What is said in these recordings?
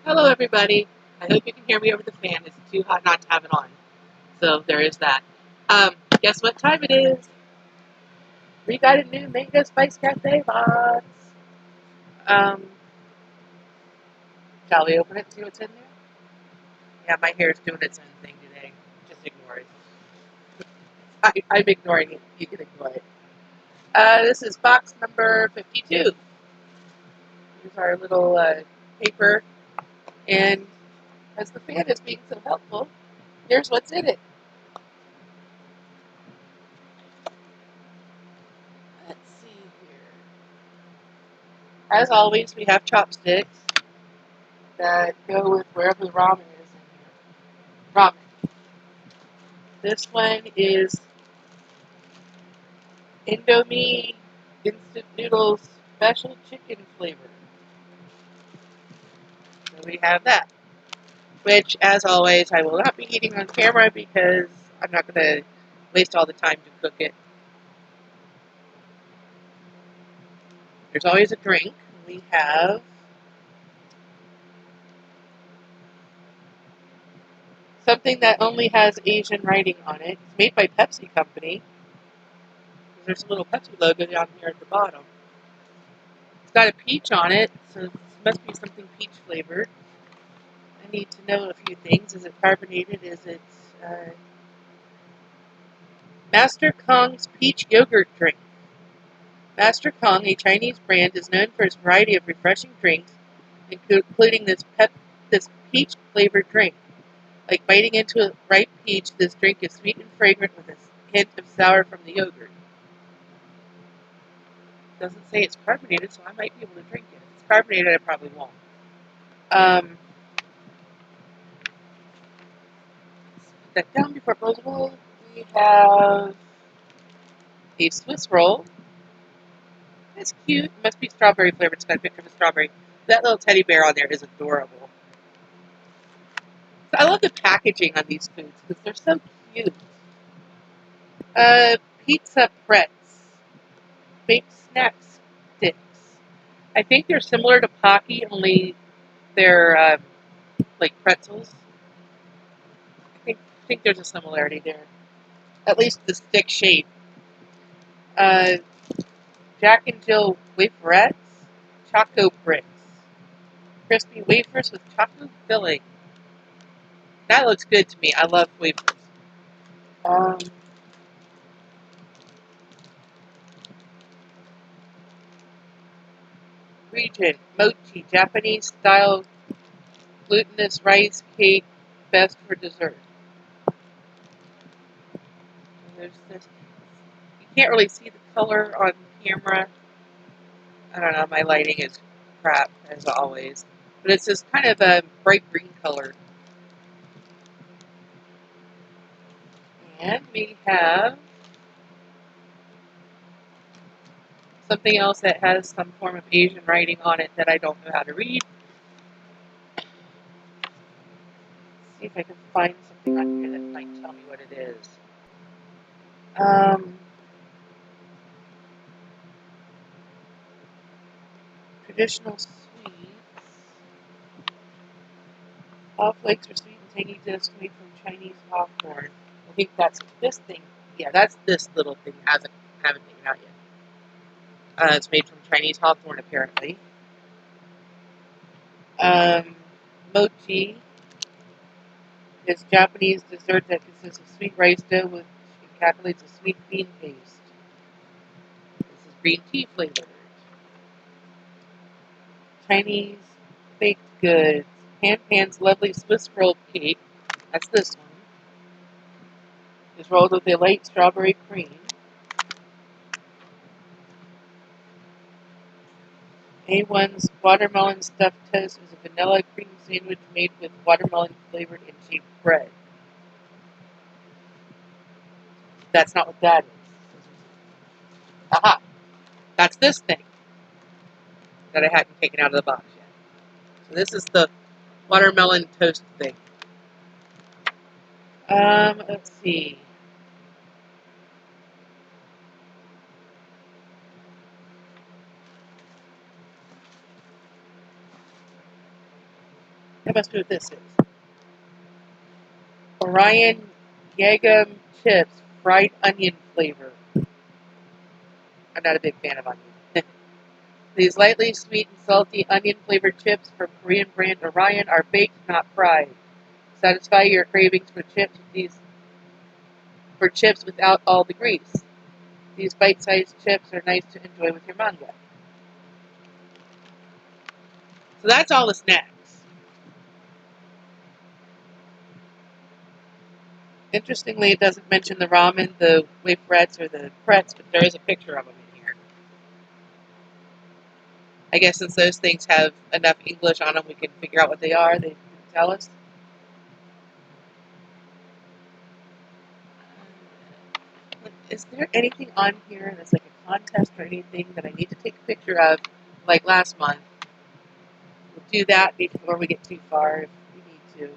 Hello, everybody. I hope you can hear me over the fan. It's too hot not to have it on. So there is that. Guess what time it is? We got a new Manga Spice Cafe box. Um, shall we open it and see what's in there? Yeah, my hair is doing its own thing today. Just ignore it. I'm ignoring it. You can ignore it. This is box number 52. Here's our little paper. And as the fan is being so helpful, here's what's in it. Let's see here. As always, we have chopsticks that go with wherever the ramen is in here. Ramen. This one is Indomie instant noodles special chicken flavor. So we have that. Which, as always, I will not be eating on camera because I'm not going to waste all the time to cook it. There's always a drink. We have something that only has Asian writing on it. It's made by Pepsi Company. There's a little Pepsi logo down here at the bottom. It's got a peach on it, so it must be something peach flavored. I need to know a few things. Is it carbonated? Is it Master Kong's Peach Yogurt Drink? Master Kong, a Chinese brand, is known for its variety of refreshing drinks, including this peach flavored drink. Like biting into a ripe peach, this drink is sweet and fragrant with a hint of sour from the yogurt. It doesn't say it's carbonated, so I might be able to drink it. If it's carbonated, I probably won't. Um, Put that down before closable. We have a Swiss roll. It's cute. It must be strawberry flavored. It's got a picture of a strawberry. That little teddy bear on there is adorable. I love the packaging on these foods because they're so cute. Pizza Pretz. Baked snack sticks. I think they're similar to Pocky, only they're like pretzels. I think there's a similarity there. At least the stick shape. Uh, Jack and Jill Waferettes. Choco Bricks. Crispy wafers with chocolate filling. That looks good to me. I love wafers. Um, Region Mochi, Japanese style glutinous rice cake, best for dessert. And there's this. You can't really see the color on camera. I don't know. My lighting is crap as always, but it's this kind of a bright green color. And we have something else that has some form of Asian writing on it that I don't know how to read. Let's see if I can find something on here that might tell me what it is. Um, Traditional sweets. All flakes are sweet and tangy discs made from Chinese hawthorn. I think that's this thing. Yeah, that's this little thing. Haven't taken out yet. It's made from Chinese hawthorn, apparently. Um, Mochi is Japanese dessert that consists of sweet rice dough which encapsulates a sweet bean paste. This is green tea flavored. Chinese baked goods. Pan's lovely Swiss roll cake. That's this one. Is rolled with a light strawberry cream. A1's watermelon stuffed toast is a vanilla cream sandwich made with watermelon flavored and shaped bread. That's not what that is. Aha! That's this thing that I hadn't taken out of the box yet. So this is the watermelon toast thing. Let's see. That must be what this is. Orion Yagam chips, fried onion flavor. I'm not a big fan of onion. These lightly sweet and salty onion-flavored chips from Korean brand Orion are baked, not fried. Satisfy your cravings for chips without all the grease. These bite-sized chips are nice to enjoy with your manga. So that's all the snacks. Interestingly, it doesn't mention the ramen, the waferettes, or the pretz, but there is a picture of them in here. I guess since those things have enough English on them, we can figure out what they are. They can tell us. Is there anything on here that's like a contest or anything that I need to take a picture of, like last month? We'll do that before we get too far if we need to.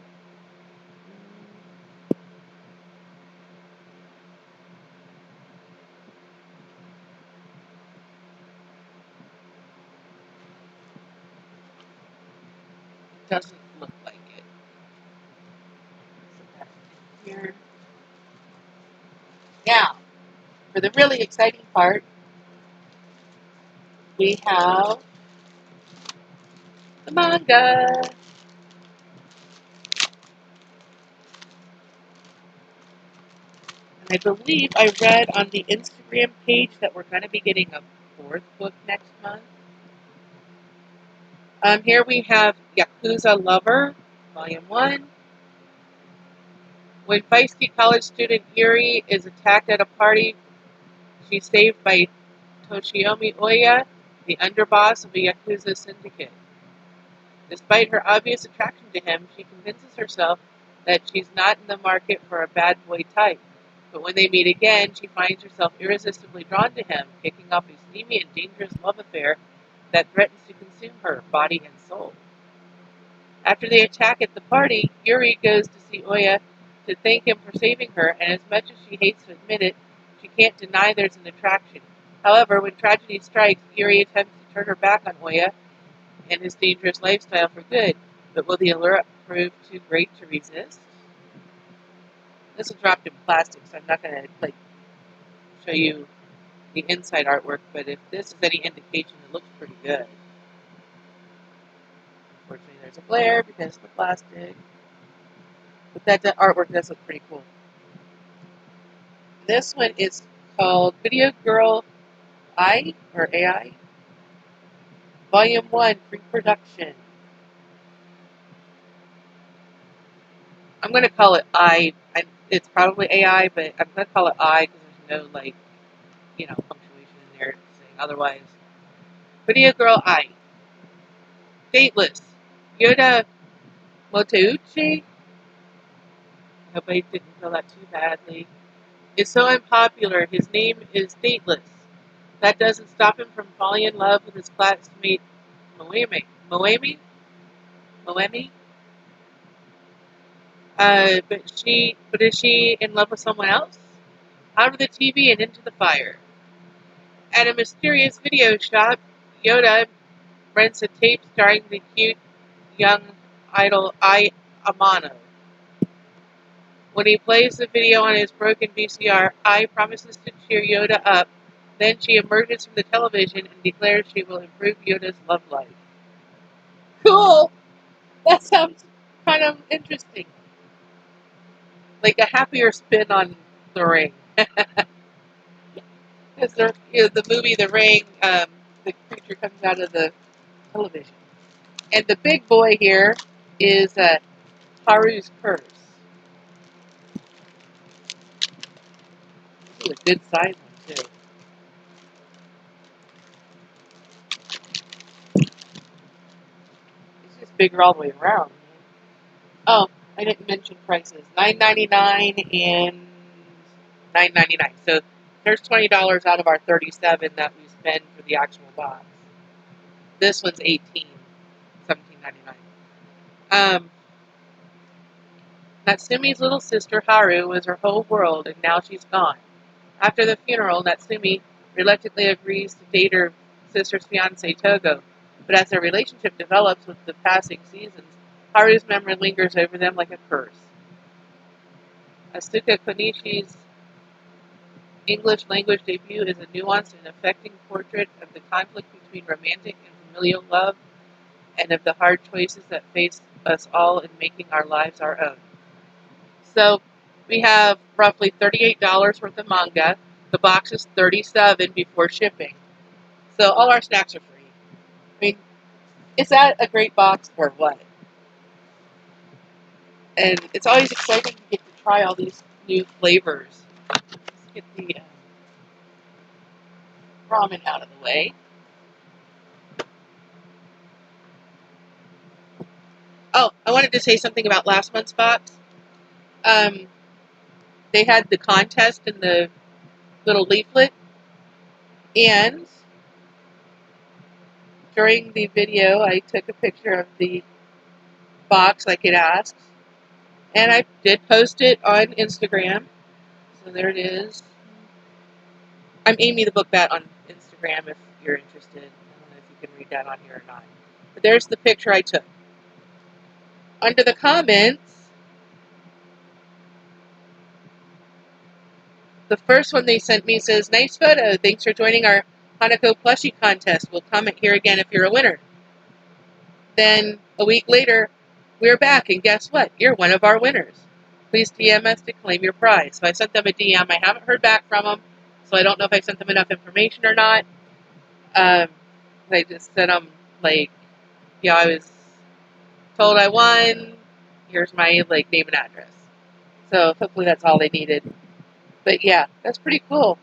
Doesn't look like it. So that's in here. Now, for the really exciting part, we have the manga. And I believe I read on the Instagram page that we're going to be getting a fourth book next month. Here we have Yakuza Lover, Volume 1. When feisty college student Yuri is attacked at a party, she's saved by Toshiomi Oya, the underboss of a Yakuza syndicate. Despite her obvious attraction to him, she convinces herself that she's not in the market for a bad boy type. But when they meet again, she finds herself irresistibly drawn to him, kicking off a steamy and dangerous love affair that threatens to consume her body and soul. After the attack at the party, Yuri goes to see Oya to thank him for saving her, and as much as she hates to admit it, she can't deny there's an attraction. However, when tragedy strikes, Yuri attempts to turn her back on Oya and his dangerous lifestyle for good. But will the allure prove too great to resist? This is wrapped in plastic, so I'm not going to show you the inside artwork, but if this is any indication, it looks pretty good. Unfortunately, there's a glare because of the plastic. But that artwork does look pretty cool. This one is called Video Girl I, or AI, Volume 1, Pre-Production. I'm going to call it it's probably AI, but I'm going to call it I because there's no, punctuation in there saying otherwise. Video Girl I. Dateless. Yoda Moteuchi, hope I didn't feel that too badly, is so unpopular, his name is Dateless. That doesn't stop him from falling in love with his classmate Moemi. Moemi? Moemi? But is she in love with someone else? Out of the TV and into the fire. At a mysterious video shop, Yoda rents a tape starring the cute young idol Ai Amano. When he plays the video on his broken VCR, Ai promises to cheer Yoda up. Then she emerges from the television and declares she will improve Yoda's love life. Cool! That sounds kind of interesting. Like a happier spin on The Ring. Because the movie The Ring, the creature comes out of the television. And the big boy here is Haru's Curse. This is a good size one, too. It's just bigger all the way around. Oh, I didn't mention prices. $9.99 and $9.99. So there's $20 out of our $37 that we spend for the actual box. This one's $17.99. Natsumi's little sister Haru was her whole world, and now she's gone. After the funeral, Natsumi reluctantly agrees to date her sister's fiancé Togo, but as their relationship develops with the passing seasons, Haru's memory lingers over them like a curse. Asuka Konishi's English language debut is a nuanced and affecting portrait of the conflict between romantic and familial love and of the hard choices that face us all in making our lives our own. So we have roughly $38 worth of manga. The box is $37 before shipping. So all our snacks are free. I mean, is that a great box or what? And it's always exciting to get to try all these new flavors. Let's get the ramen out of the way. Oh, I wanted to say something about last month's box. They had the contest in the little leaflet, and during the video, I took a picture of the box like it asked, and I did post it on Instagram. So there it is. I'm Amy the Book Bat on Instagram if you're interested. I don't know if you can read that on here or not. But there's the picture I took. Under the comments, the first one they sent me says, "Nice photo. Thanks for joining our Hanako plushie contest. We'll comment here again if you're a winner." Then a week later, we're back, and guess what? You're one of our winners. Please DM us to claim your prize. So I sent them a DM. I haven't heard back from them, so I don't know if I sent them enough information or not. I just sent them, like, yeah, I was told I won. Here's my, like, name and address. So hopefully that's all they needed. But yeah, that's pretty cool.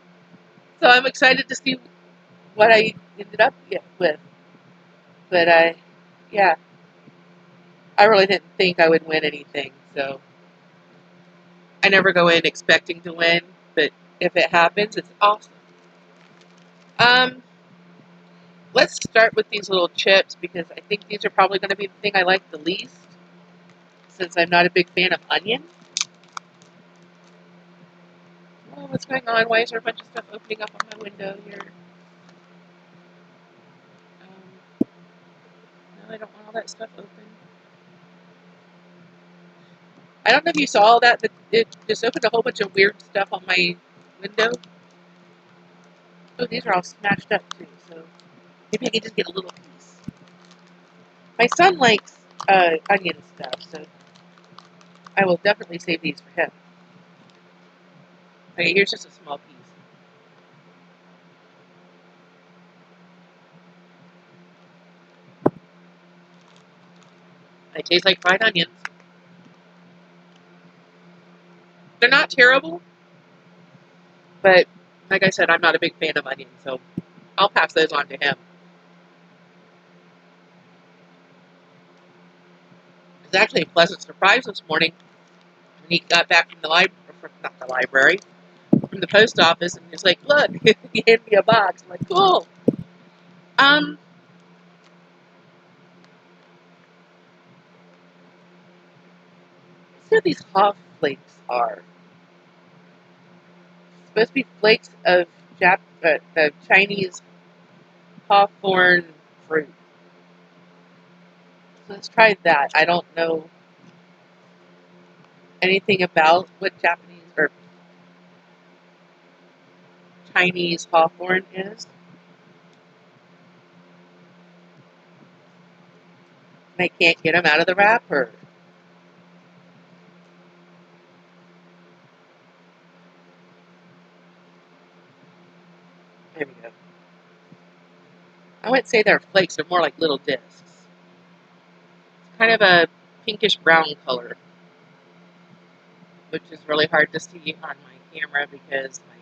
So I'm excited to see what I ended up with. But yeah, I really didn't think I would win anything. So I never go in expecting to win, but if it happens, it's awesome. Let's start with these little chips because I think these are probably going to be the thing I like the least, since I'm not a big fan of onion. Oh, what's going on? Why is there a bunch of stuff opening up on my window here? No, I don't want all that stuff open. I don't know if you saw all that, but it just opened a whole bunch of weird stuff on my window. Oh, these are all smashed up too, so maybe I can just get a little piece. My son likes onion stuff, so I will definitely save these for him. Okay, here's just a small piece. They taste like fried onions. They're not terrible, but like I said, I'm not a big fan of onions, so I'll pass those on to him. It was actually a pleasant surprise this morning when he got back from the library, from the post office, and he's like, "Look," he handed me a box. I'm like, "Cool." What these Hoff flakes are? It's supposed to be flakes of Chinese hawthorn fruit. So let's try that. I don't know anything about what Japanese or Chinese hawthorn is. And I can't get them out of the wrapper. There we go. I wouldn't say they're flakes, they're more like little discs. It's kind of a pinkish brown color, which is really hard to see on my camera because my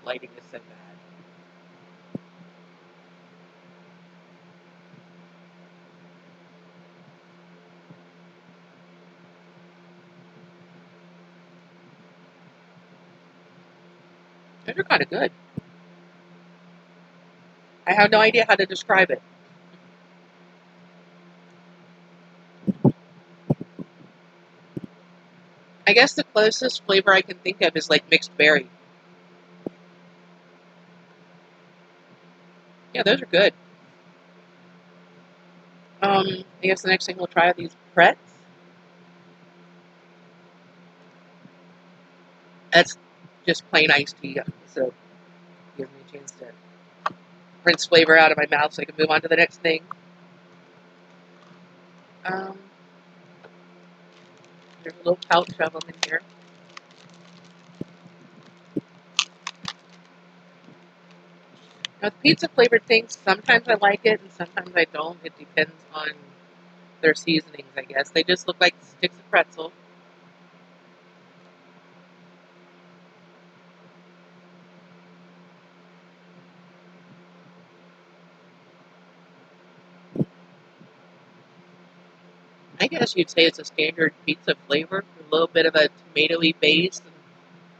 lighting is so bad. Those are kind of good. I have no idea how to describe it. I guess the closest flavor I can think of is like mixed berry. Yeah, those are good. I guess the next thing we'll try are these Pretz. That's just plain iced tea, so it gives me a chance to rinse flavor out of my mouth so I can move on to the next thing. There's a little pouch of them in here. Now, with pizza flavored things, sometimes I like it and sometimes I don't. It depends on their seasonings, I guess. They just look like sticks of pretzel. I guess you'd say it's a standard pizza flavor. A little bit of a tomatoey base and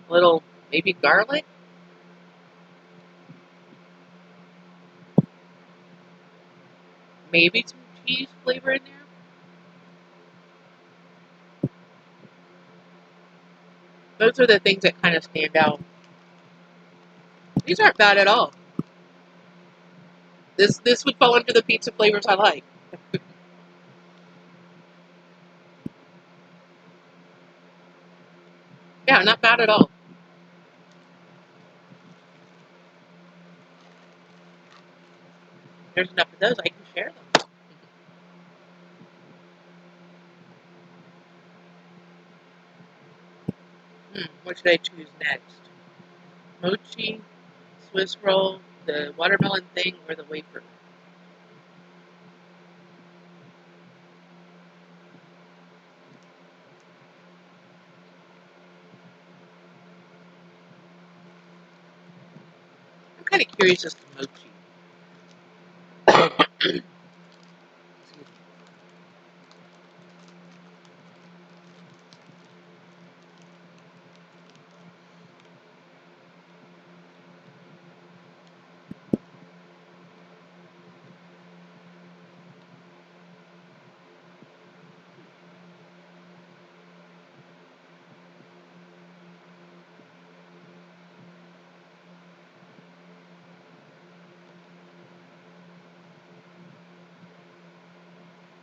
a little, maybe garlic. Maybe some cheese flavor in there. Those are the things that kind of stand out. These aren't bad at all. This would fall under the pizza flavors I like. Yeah, not bad at all. There's enough of those, I can share them. What should I choose next? Mochi, Swiss roll, the watermelon thing, or the wafer? I'm kind of curious as to mochi.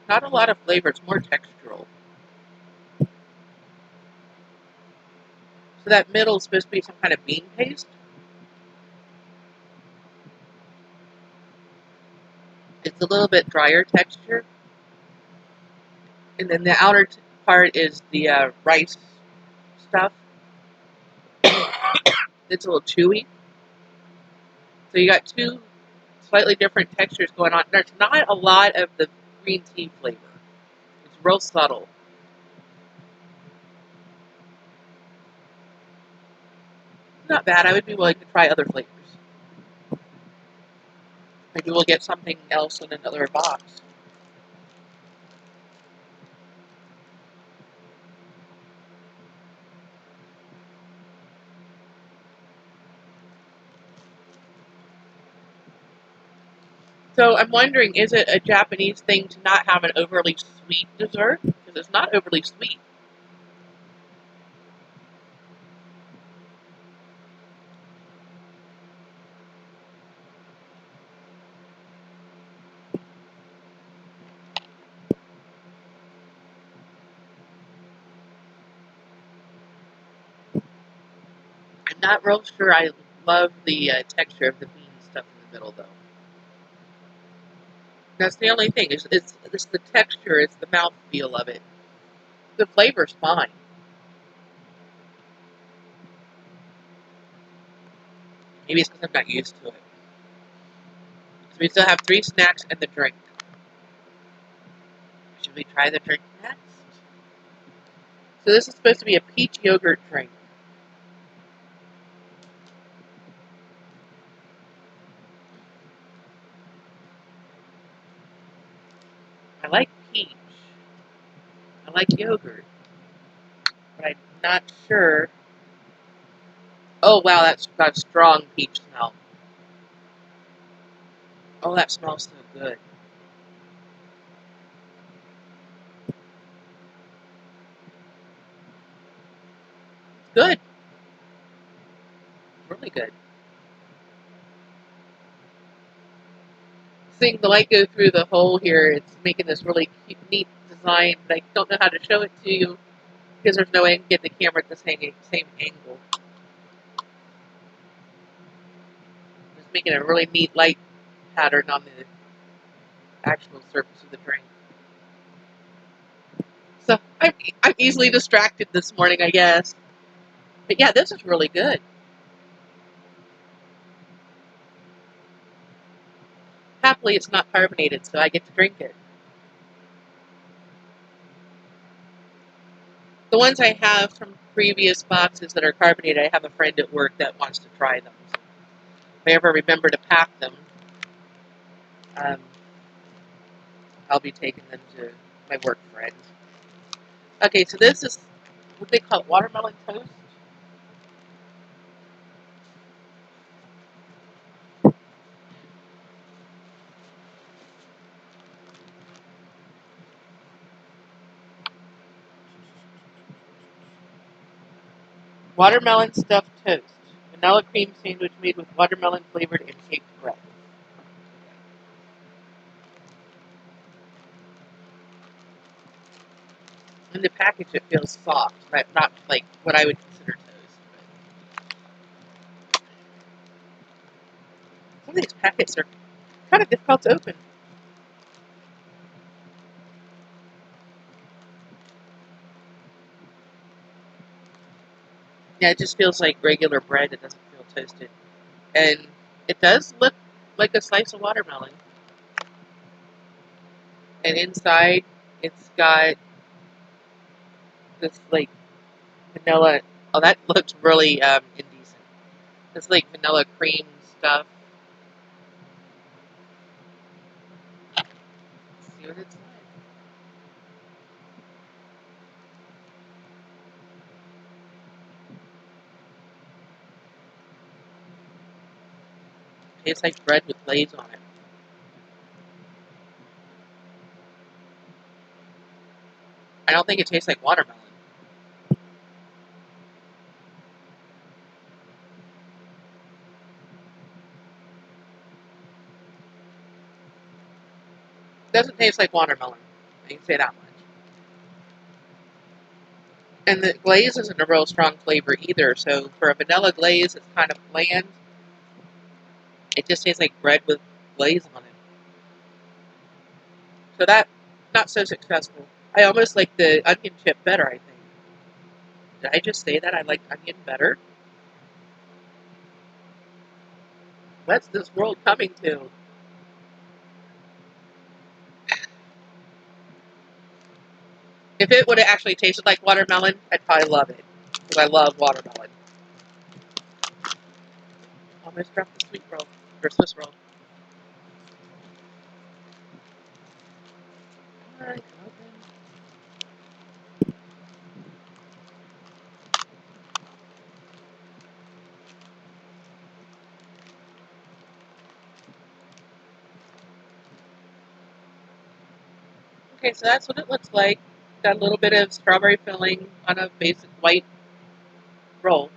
Not a lot of flavor, it's more textural. So that middle is supposed to be some kind of bean paste. It's a little bit drier texture. And then the outer part is the rice stuff. It's a little chewy. So you got two slightly different textures going on. There's not a lot of the green tea flavor. It's real subtle. Not bad. I would be willing to try other flavors. Maybe we'll get something else in another box. So I'm wondering, is it a Japanese thing to not have an overly sweet dessert? Because it's not overly sweet. I'm not real sure I love the texture of the bean stuff in the middle, though. That's the only thing. It's the texture. It's the mouthfeel of it. The flavor's fine. Maybe it's because I'm not used to it. So we still have 3 snacks and the drink. Should we try the drink next? So this is supposed to be a peach yogurt drink. I like peach. I like yogurt. But I'm not sure. Oh wow, that's got a strong peach smell. Oh, that smells so good. Good. Really good. seeing the light go through the hole here, it's making this really neat design, but I don't know how to show it to you because there's no way I can get the camera at the same angle. Just making a really neat light pattern on the actual surface of the drink. So I'm easily distracted this morning, I guess. But yeah, this is really good. Happily, it's not carbonated, so I get to drink it. The ones I have from previous boxes that are carbonated, I have a friend at work that wants to try them. So if I ever remember to pack them, um, I'll be taking them to my work friends. Okay, so this is what they call watermelon toast. Watermelon stuffed toast. Vanilla cream sandwich made with watermelon flavored and shaped bread. In the package, it feels soft, not like what I would consider toast. But some of these packets are kind of difficult to open. Yeah, it just feels like regular bread. It doesn't feel toasted. And it does look like a slice of watermelon. And inside, it's got this like vanilla. Oh, that looks really indecent. It's like vanilla cream stuff. Let's see what it's like. Tastes like bread with glaze on it. I don't think it tastes like watermelon. It doesn't taste like watermelon. I can say that much. And the glaze isn't a real strong flavor either. So for a vanilla glaze, it's kind of bland. It just tastes like bread with glaze on it. So that, not so successful. I almost like the onion chip better, I think. Did I just say that I like onion better? What's this world coming to? If it would have actually tasted like watermelon, I'd probably love it. Because I love watermelon. Almost dropped the sweet roll. Or Swiss roll. Alright, open. Okay, so that's what it looks like. Got a little bit of strawberry filling on a basic white roll.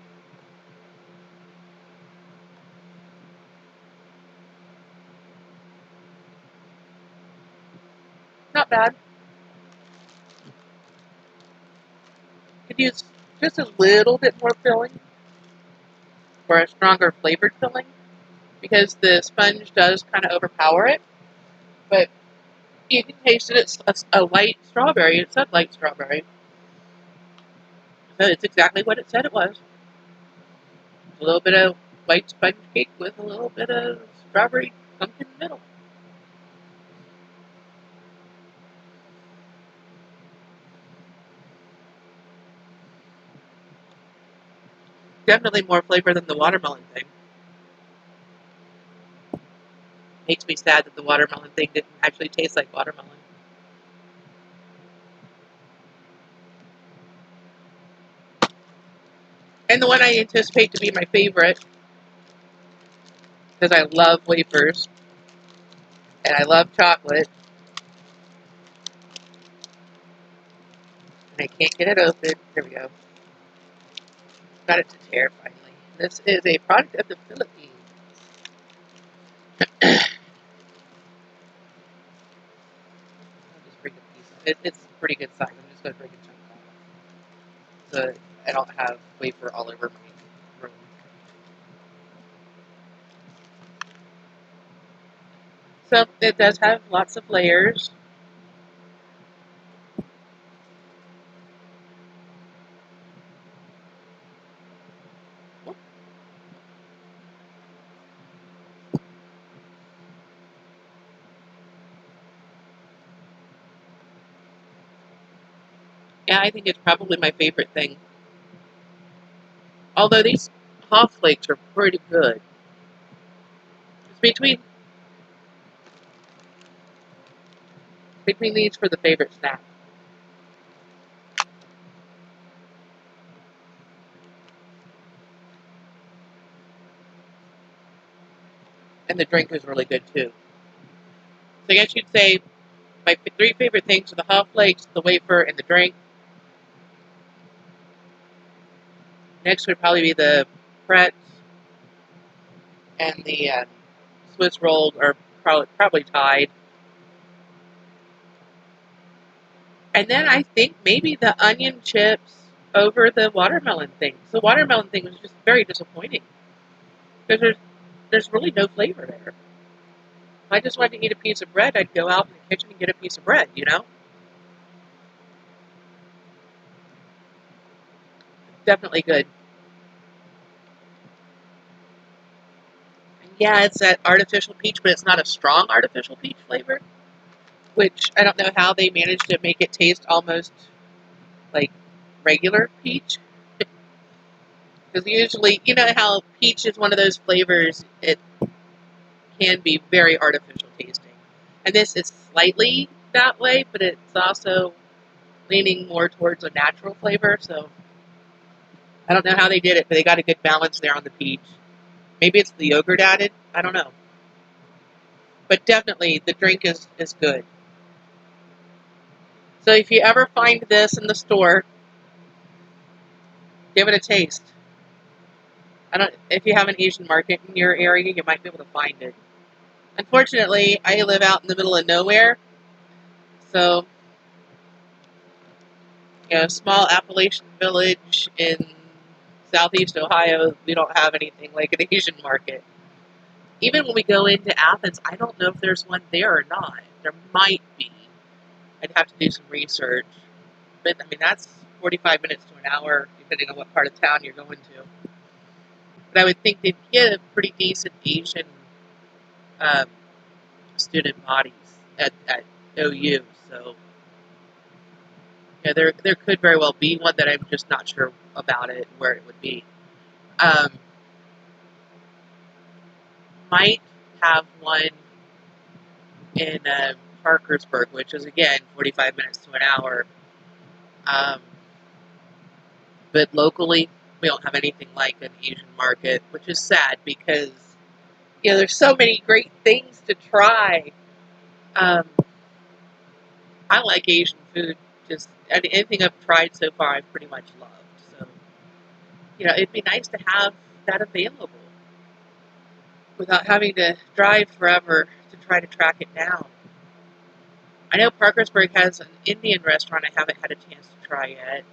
Not bad. Could use just a little bit more filling or a stronger flavored filling because the sponge does kind of overpower it. But you can taste it. It's a light strawberry. It said light strawberry. So it's exactly what it said it was. A little bit of white sponge cake with a little bit of strawberry sunk in the middle. Definitely more flavor than the watermelon thing. Makes me sad that the watermelon thing didn't actually taste like watermelon. And the one I anticipate to be my favorite, because I love wafers, and I love chocolate, and I can't get it open. Here we go. Got it to tear finally. This is a product of the Philippines. It's a pretty good size. I'm just going to drink a chunk off. So I don't have wafer all over my room. So it does have lots of layers. Yeah, I think it's probably my favorite thing. Although these hot flakes are pretty good. It's between these for the favorite snack. And the drink is really good too. So I guess you'd say my three favorite things are the hot flakes, the wafer, and the drink. Next would probably be the pretz and the Swiss rolls are probably tied. And then I think maybe the onion chips over the watermelon thing. The watermelon thing was just very disappointing because there's really no flavor there. If I just wanted to eat a piece of bread, I'd go out in the kitchen and get a piece of bread, you know? Definitely good. And yeah, it's that artificial peach, but it's not a strong artificial peach flavor, which I don't know how they managed to make it taste almost like regular peach. Because usually, you know how peach is one of those flavors, it can be very artificial tasting. And this is slightly that way, but it's also leaning more towards a natural flavor. So I don't know how they did it, but they got a good balance there on the peach. Maybe it's the yogurt added. I don't know. But definitely the drink is good. So if you ever find this in the store, give it a taste. I don't if you have an Asian market in your area, you might be able to find it. Unfortunately, I live out in the middle of nowhere, so small Appalachian village in southeast Ohio, we don't have anything like an Asian market. Even when we go into Athens, I don't know if there's one there or not. There might be. I'd have to do some research. But, I mean, that's 45 minutes to an hour, depending on what part of town you're going to. But I would think they'd get a pretty decent Asian um, student bodies at OU. So, there could very well be one that I'm just not sure about it, where it would be. Um, might have one in Parkersburg, which is, again, 45 minutes to an hour. Um, but locally, we don't have anything like an Asian market, which is sad because, there's so many great things to try. Um, I like Asian food. Just anything I've tried so far, I've pretty much loved. So, it'd be nice to have that available without having to drive forever to try to track it down. I know Parkersburg has an Indian restaurant I haven't had a chance to try yet.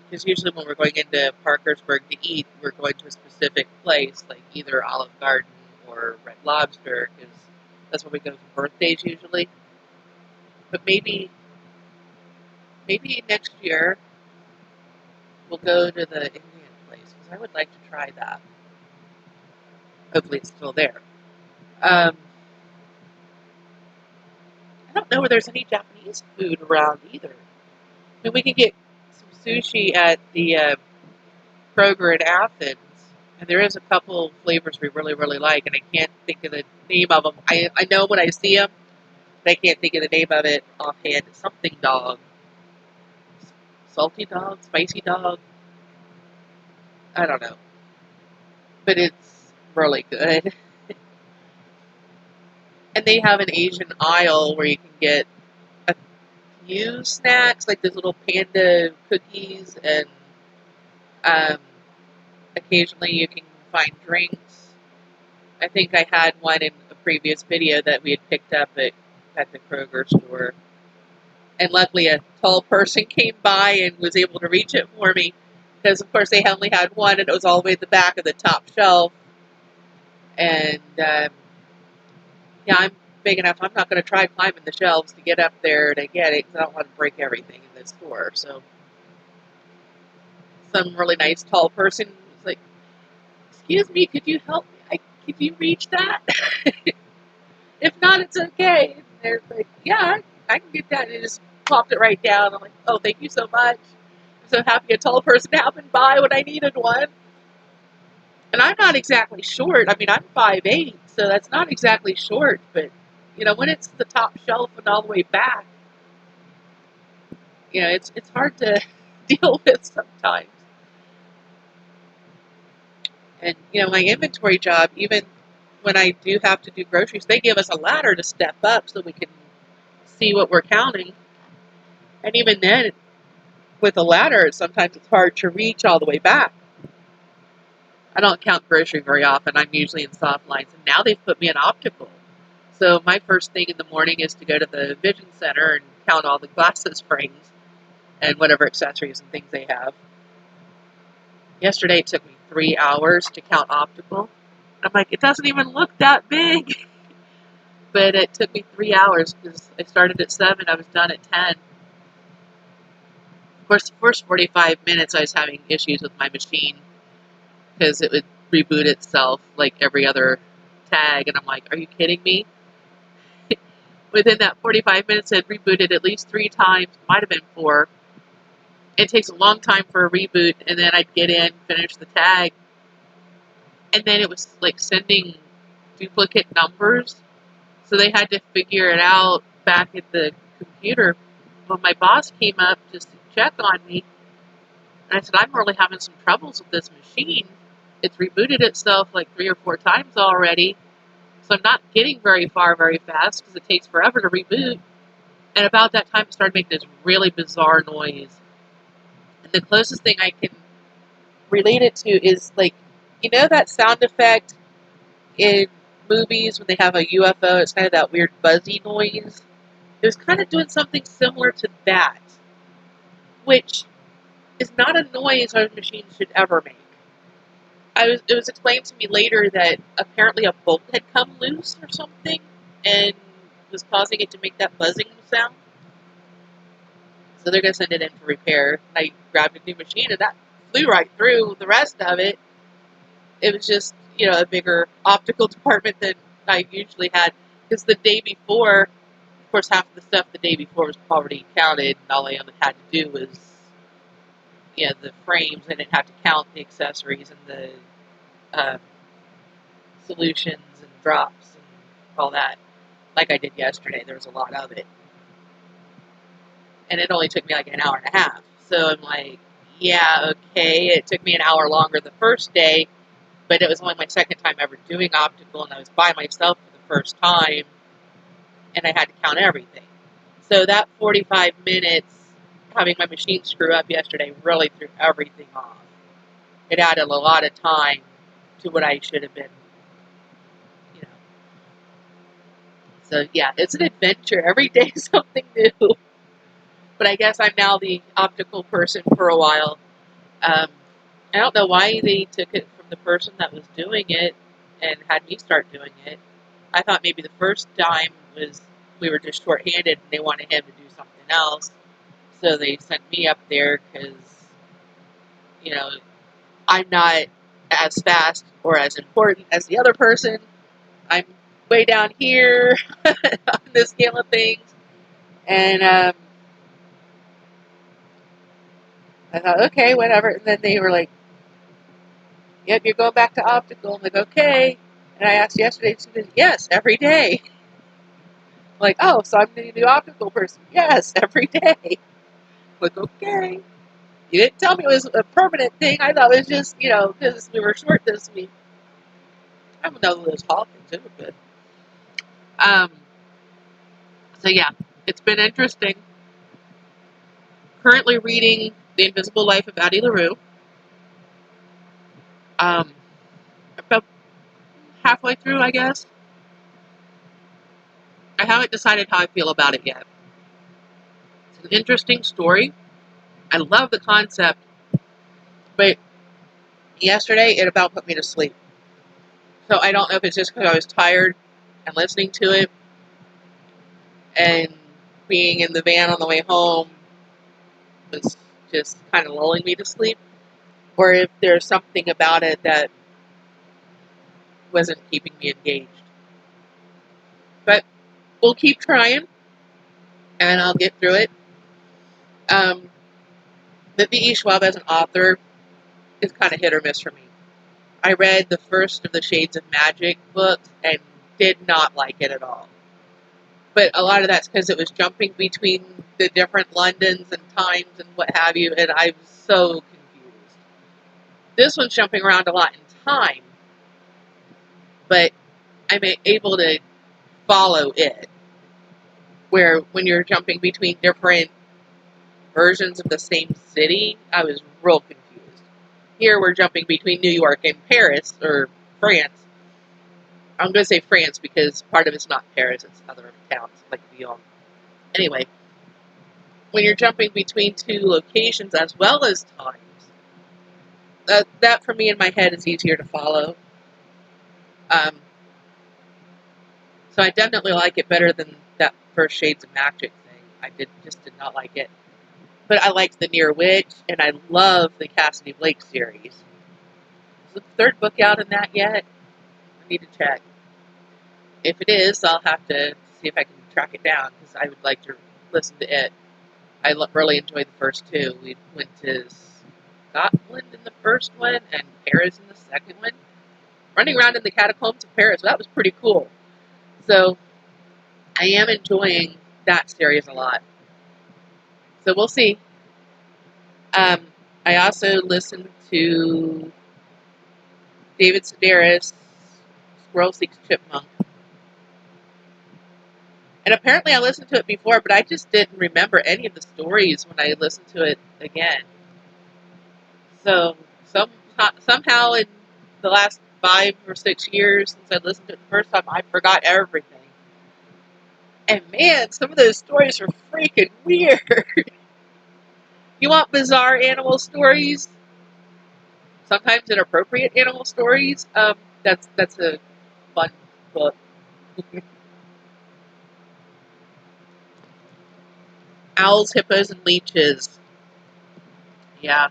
Because usually when we're going into Parkersburg to eat, we're going to a specific place, like either Olive Garden or Red Lobster, because that's where we go for birthdays usually. But maybe next year we'll go to the Indian place, because I would like to try that. Hopefully it's still there. I don't know where there's any Japanese food around either. I mean, we can get some sushi at the Kroger in Athens, and there is a couple flavors we really, really like, and I can't think of the name of them. I know when I see them, but I can't think of the name of it offhand. It's something dog. Salty dog? Spicy dog? I don't know. But it's really good. And they have an Asian aisle where you can get a few snacks, like those little panda cookies, and um, occasionally you can find drinks. I think I had one in a previous video that we had picked up at the Kroger store. And luckily a tall person came by and was able to reach it for me. Because, of course, they only had one, and it was all the way at the back of the top shelf. And, yeah, I'm big enough. I'm not going to try climbing the shelves to get up there to get it, because I don't want to break everything in this store. So, some really nice tall person was like, "Excuse me, could you help me? Could you reach that? If not, it's okay." And they're like, "Yeah, I can get that." And they just plopped it right down. I'm like, "Oh, thank you so much. I'm so happy a tall person happened by when I needed one." And I'm not exactly short. I mean, I'm 5'8", so that's not exactly short. But, when it's the top shelf and all the way back, it's hard to deal with sometimes. And, my inventory job, even when I do have to do groceries, they give us a ladder to step up so we can see what we're counting. And even then, with a ladder, sometimes it's hard to reach all the way back. I don't count grocery very often. I'm usually in soft lines. And now they've put me in optical. So my first thing in the morning is to go to the vision center and count all the glasses frames and whatever accessories and things they have. Yesterday it took me 3 hours to count optical. I'm like, it doesn't even look that big. But it took me 3 hours because I started at 7, I was done at 10. Of course, the first 45 minutes I was having issues with my machine because it would reboot itself like every other tag. And I'm like, are you kidding me? Within that 45 minutes, it rebooted at least 3 times, might have been 4. It takes a long time for a reboot, and then I'd get in, finish the tag, and then it was like sending duplicate numbers, so they had to figure it out back at the computer. When my boss came up just to check on me, and I said, I'm really having some troubles with this machine. It's rebooted itself like 3 or 4 times already, so I'm not getting very far very fast because it takes forever to reboot. And about that time, it started making this really bizarre noise. And the closest thing I can relate it to is like, that sound effect in movies when they have a UFO? It's kind of that weird buzzy noise. It was kind of doing something similar to that, which is not a noise our machine should ever make. It was explained to me later that apparently a bolt had come loose or something and was causing it to make that buzzing sound. So they're going to send it in for repair. And I grabbed a new machine, and that flew right through. The rest of it, it was just, a bigger optical department than I usually had. Because the day before, of course, half the stuff the day before was already counted, and all I had to do was, the frames. I didn't have to count the accessories and the solutions and drops and all that, like I did yesterday. There was a lot of it. And it only took me like an hour and a half. So I'm like, yeah, okay. It took me an hour longer the first day, but it was only my second time ever doing optical, and I was by myself for the first time, and I had to count everything. So that 45 minutes having my machine screw up yesterday really threw everything off. It added a lot of time to what I should have been, So yeah, it's an adventure. Every day is something new. But I guess I'm now the optical person for a while. I don't know why they took it from the person that was doing it and had me start doing it. I thought maybe the first time was we were just shorthanded and they wanted him to do something else. So they sent me up there because, I'm not as fast or as important as the other person. I'm way down here on the scale of things. And I thought, okay, whatever. And then they were like, yep, you're going back to optical. I'm like, okay. And I asked yesterday, she said, yes, every day. I'm like, oh, so I'm the new optical person. Yes, every day. I'm like, okay. You didn't tell me it was a permanent thing. I thought it was just, because we were short this week. I don't know those Hawkins. It was good. So yeah, it's been interesting. Currently reading The Invisible Life of Addie LaRue. About halfway through, I guess. I haven't decided how I feel about it yet. It's an interesting story. I love the concept, but yesterday it about put me to sleep. So I don't know if it's just because I was tired and listening to it and being in the van on the way home was just kind of lulling me to sleep, or if there's something about it that wasn't keeping me engaged. But we'll keep trying, and I'll get through it. But V.E. Schwab as an author is kind of hit or miss for me. I read the first of the Shades of Magic books and did not like it at all. But a lot of that's because it was jumping between the different Londons and times and what have you, and I was so confused. This one's jumping around a lot in time, but I'm able to follow it. Where when you're jumping between different versions of the same city, I was real confused. Here we're jumping between New York and Paris, or France. I'm going to say France because part of it's not Paris, it's other towns like Lyon. Anyway, when you're jumping between two locations as well as times, that for me in my head is easier to follow. So I definitely like it better than that first Shades of Magic thing. I just did not like it. But I liked The Near Witch, and I love the Cassidy Blake series. Is the third book out in that yet? I need to check. If it is, I'll have to see if I can track it down, because I would like to listen to it. I really enjoyed the first two. We went to Scotland in the first one, and Paris in the second one. Running around in the catacombs of Paris, that was pretty cool. So, I am enjoying that series a lot. So, we'll see. I also listened to David Sedaris' Squirrel Seeks Chipmunk. And apparently I listened to it before, but I just didn't remember any of the stories when I listened to it again. So somehow in the last 5 or 6 years since I listened to it the first time, I forgot everything. And man, some of those stories are freaking weird. You want bizarre animal stories? Sometimes inappropriate animal stories? That's a fun book. Owls, hippos, and leeches. Yeah,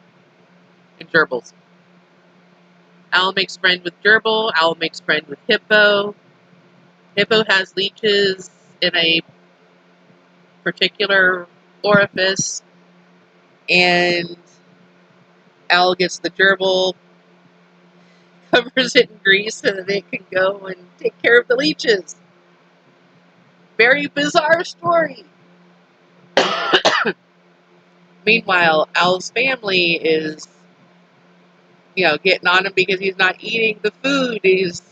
and gerbils. Owl makes friend with gerbil. Owl makes friend with hippo. Hippo has leeches in a particular orifice, and owl gets the gerbil, covers it in grease so that it can go and take care of the leeches. Very bizarre story. Meanwhile, Owl's family is, getting on him because he's not eating the food. He's,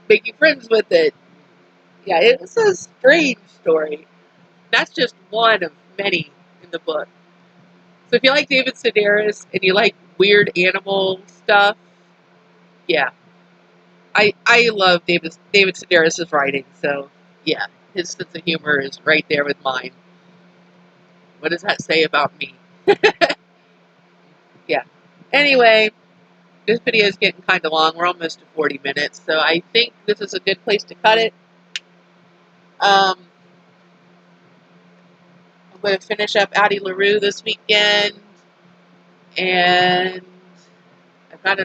making friends with it. Yeah, it's a strange story. That's just one of many in the book. So if you like David Sedaris and you like weird animal stuff, yeah. I love David Sedaris' writing, so yeah, his sense of humor is right there with mine. What does that say about me? Yeah. Anyway, this video is getting kind of long. We're almost to 40 minutes, so I think this is a good place to cut it. I'm going to finish up Addie LaRue this weekend, and I've got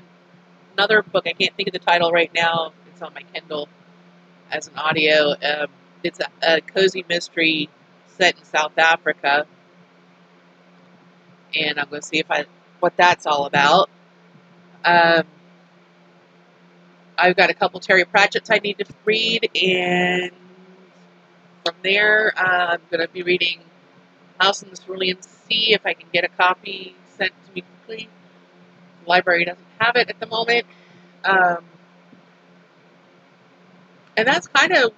another book. I can't think of the title right now. It's on my Kindle as an audio. It's a cozy mystery set in South Africa, and I'm going to see what that's all about. I've got a couple Terry Pratchett's I need to read, and from there, I'm going to be reading House in the Cerulean Sea if I can get a copy sent to me quickly. The library doesn't have it at the moment. And that's kind of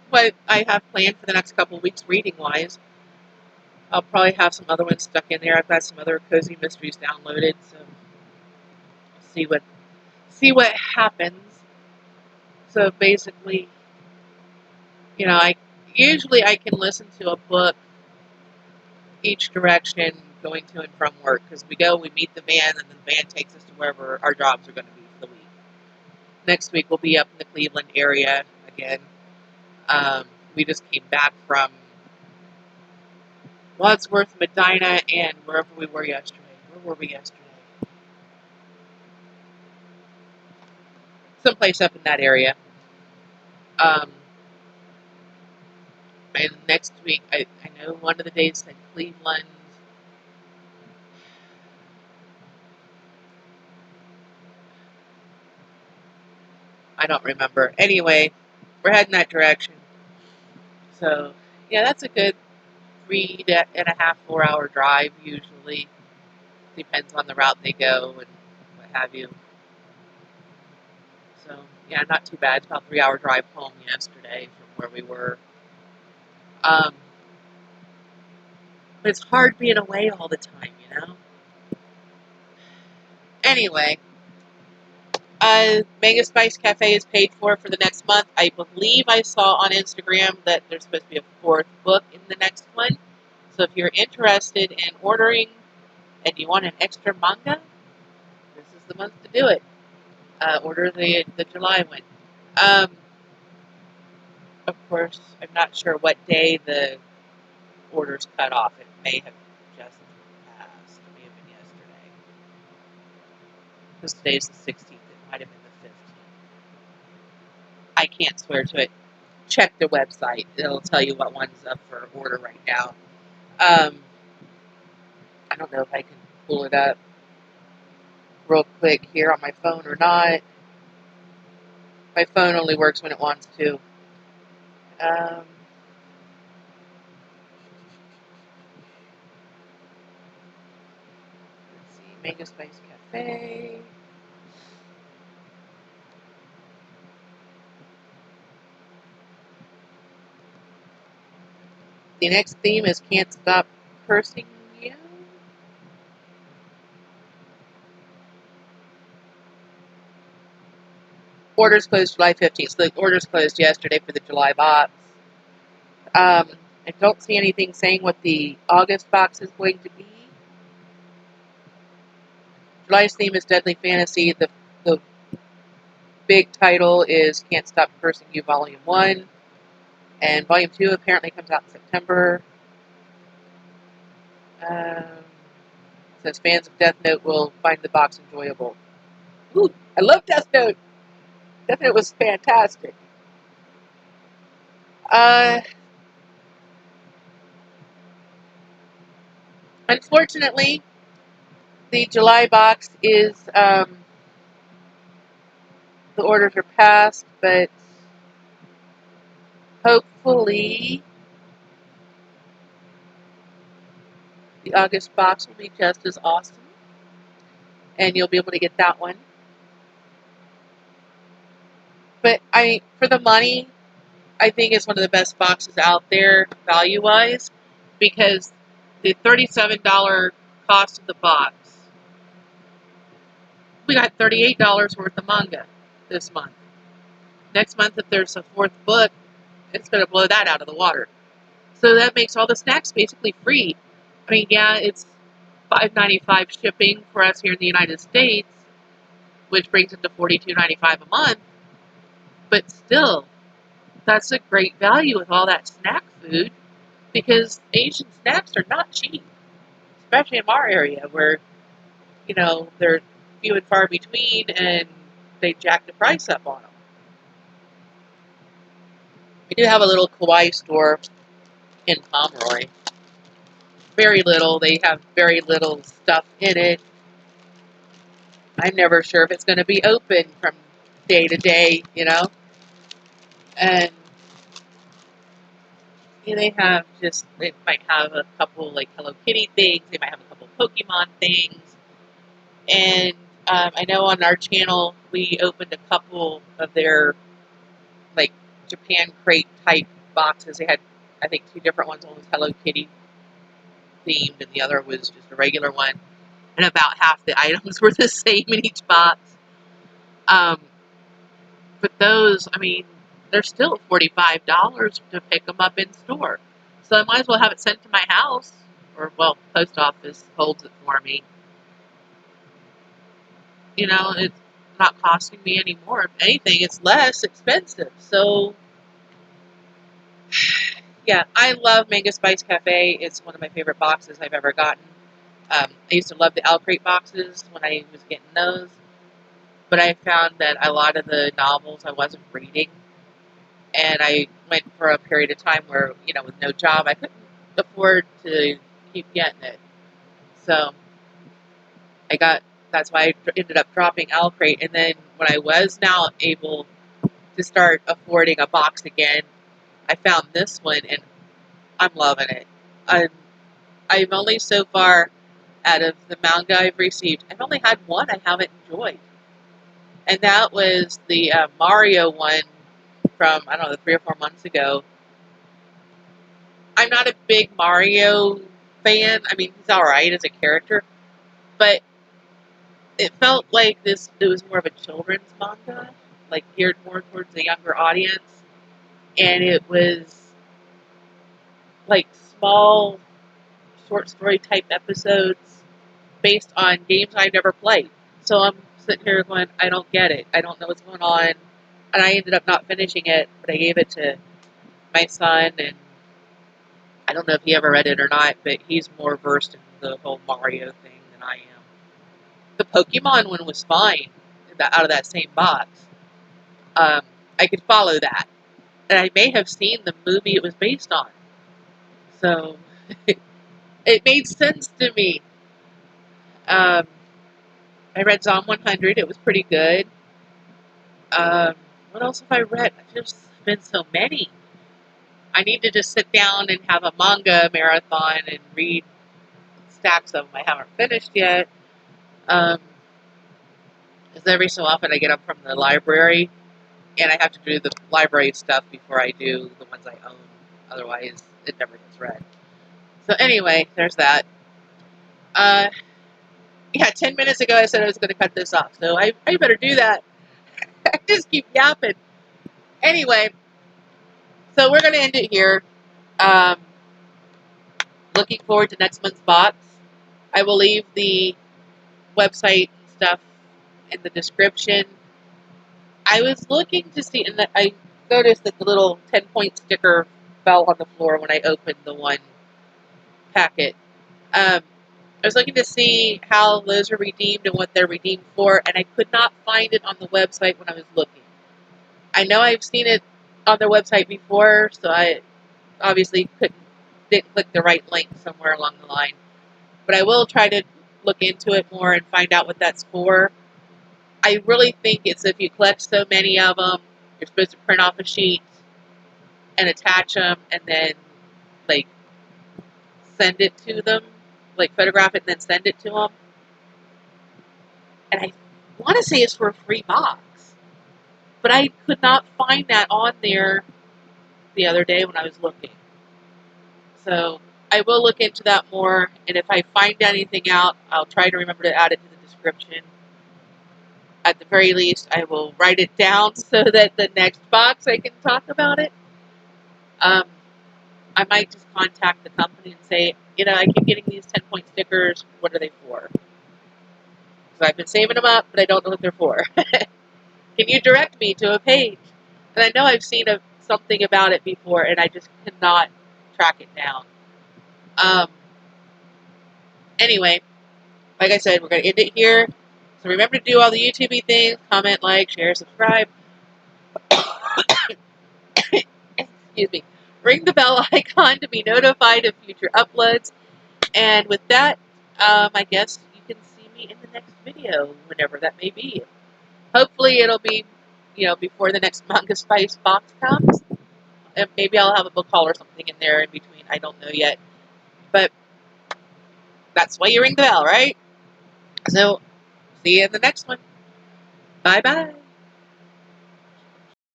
what I have planned for the next couple of weeks reading-wise. I'll probably have some other ones stuck in there. I've got some other cozy mysteries downloaded, so see what happens. So basically, Usually I can listen to a book each direction going to and from work, because we meet the van, and the van takes us to wherever our jobs are going to be for the week. Next week we'll be up in the Cleveland area again. We just came back from Wadsworth, Medina, and wherever we were yesterday. Where were we yesterday? Someplace up in that area. And next week, I know one of the days in Cleveland. I don't remember. Anyway, we're heading that direction. So, yeah, that's a good 3.5, 4 hour drive usually. Depends on the route they go and what have you. So, yeah, not too bad. It's about a 3 hour drive home yesterday from where we were. But it's hard being away all the time, you know? Anyway, Manga Spice Cafe is paid for the next month. I believe I saw on Instagram that there's supposed to be a fourth book in the next one. So if you're interested in ordering and you want an extra manga, this is the month to do it. Order the July one. Of course, I'm not sure what day the order's cut off. It may have just passed. It may have been yesterday. Because today's the 16th. It might have been the 15th. I can't swear to it. Check the website. It'll tell you what one's up for order right now. I don't know if I can pull it up real quick here on my phone or not. My phone only works when it wants to. Let's see, Manga Spice Cafe. The next theme is Can't Stop Cursing You. Orders closed July 15th. So the orders closed yesterday for the July box. I don't see anything saying what the August box is going to be. July's theme is Deadly Fantasy. The big title is Can't Stop Cursing You Volume 1. And Volume 2 apparently comes out in September. Says fans of Death Note will find the box enjoyable. Ooh, I love Death Note. Death Note was fantastic. Unfortunately, the July box is, the orders are passed, but hopefully the August box will be just as awesome, and you'll be able to get that one. But for the money, I think it's one of the best boxes out there, value-wise, because the $37 cost of the box, we got $38 worth of manga this month. Next month, if there's a fourth book, it's going to blow that out of the water. So that makes all the snacks basically free. I mean, yeah, it's $5.95 shipping for us here in the United States, which brings it to $42.95 a month. But still, that's a great value with all that snack food, because Asian snacks are not cheap, especially in our area where, they're few and far between, and they jack the price up on them. We do have a little kawaii store in Pomeroy. Very little. They have very little stuff in it. I'm never sure if it's going to be open from day to day, And they might have a couple like Hello Kitty things. They might have a couple Pokemon things. And I know on our channel we opened a couple of their like Japan crate type boxes. They had, I think, two different ones. One was Hello Kitty themed, and the other was just a regular one. And about half the items were the same in each box. But those, I mean, they're still $45 to pick them up in store. So I might as well have it sent to my house, or well, post office holds it for me. You know, it's not costing me any more. If anything, it's less expensive. So yeah, I love Manga Spice Cafe. It's one of my favorite boxes I've ever gotten. I used to love the L Crate boxes when I was getting those, but I found that a lot of the novels I wasn't reading, and I went for a period of time where, you know, with no job, I couldn't afford to keep getting it. So that's why I ended up dropping L Crate, and then when I was now able to start affording a box again, I found this one, and I'm loving it. I've only so far, out of the manga I've received, I've only had one I haven't enjoyed. And that was the Mario one from, I don't know, 3 or 4 months ago. I'm not a big Mario fan. I mean, he's alright as a character. But it felt like it was more of a children's manga, like geared more towards a younger audience. And it was like small, short story type episodes based on games I've never played. So I'm sitting here going, I don't get it. I don't know what's going on. And I ended up not finishing it, but I gave it to my son, and I don't know if he ever read it or not, but he's more versed in the whole Mario thing than I am. The Pokemon one was fine out of that same box. I could follow that. And I may have seen the movie it was based on. So it made sense to me. I read Zom 100. It was pretty good. What else have I read? There's been so many. I need to just sit down and have a manga marathon and read stacks of them I haven't finished yet. Because every so often I get up from the library, and I have to do the library stuff before I do the ones I own. Otherwise, it never gets read. So anyway, there's that. Yeah, 10 minutes ago I said I was going to cut this off, so I better do that. I just keep yapping. Anyway, so we're going to end it here. Looking forward to next month's box. I will leave the website and stuff in the description. I was looking to see, and I noticed that the little 10-point sticker fell on the floor when I opened the one packet. I was looking to see how those are redeemed and what they're redeemed for, and I could not find it on the website when I was looking. I know I've seen it on their website before, so I obviously didn't click the right link somewhere along the line. But I will try to look into it more and find out what that's for. I really think it's if you collect so many of them, you're supposed to print off a sheet and attach them, and then like send it to them, like photograph it and then send it to them. And I want to say it's for a free box, but I could not find that on there the other day when I was looking. So I will look into that more, and if I find anything out, I'll try to remember to add it to the description. At the very least, I will write it down so that the next box I can talk about it. I might just contact the company and say, you know, I keep getting these 10-point stickers. What are they for? So I've been saving them up, but I don't know what they're for. Can you direct me to a page? And I know I've seen something about it before, and I just cannot track it down. Anyway, like I said, we're going to end it here. So remember to do all the YouTube things. Comment, like, share, subscribe. Excuse me. Ring the bell icon to be notified of future uploads. And with that, I guess you can see me in the next video, whenever that may be. Hopefully it'll be, you know, before the next Manga Spice box comes. And maybe I'll have a book haul or something in there in between. I don't know yet. But that's why you ring the bell, right? So, see you in the next one. Bye-bye.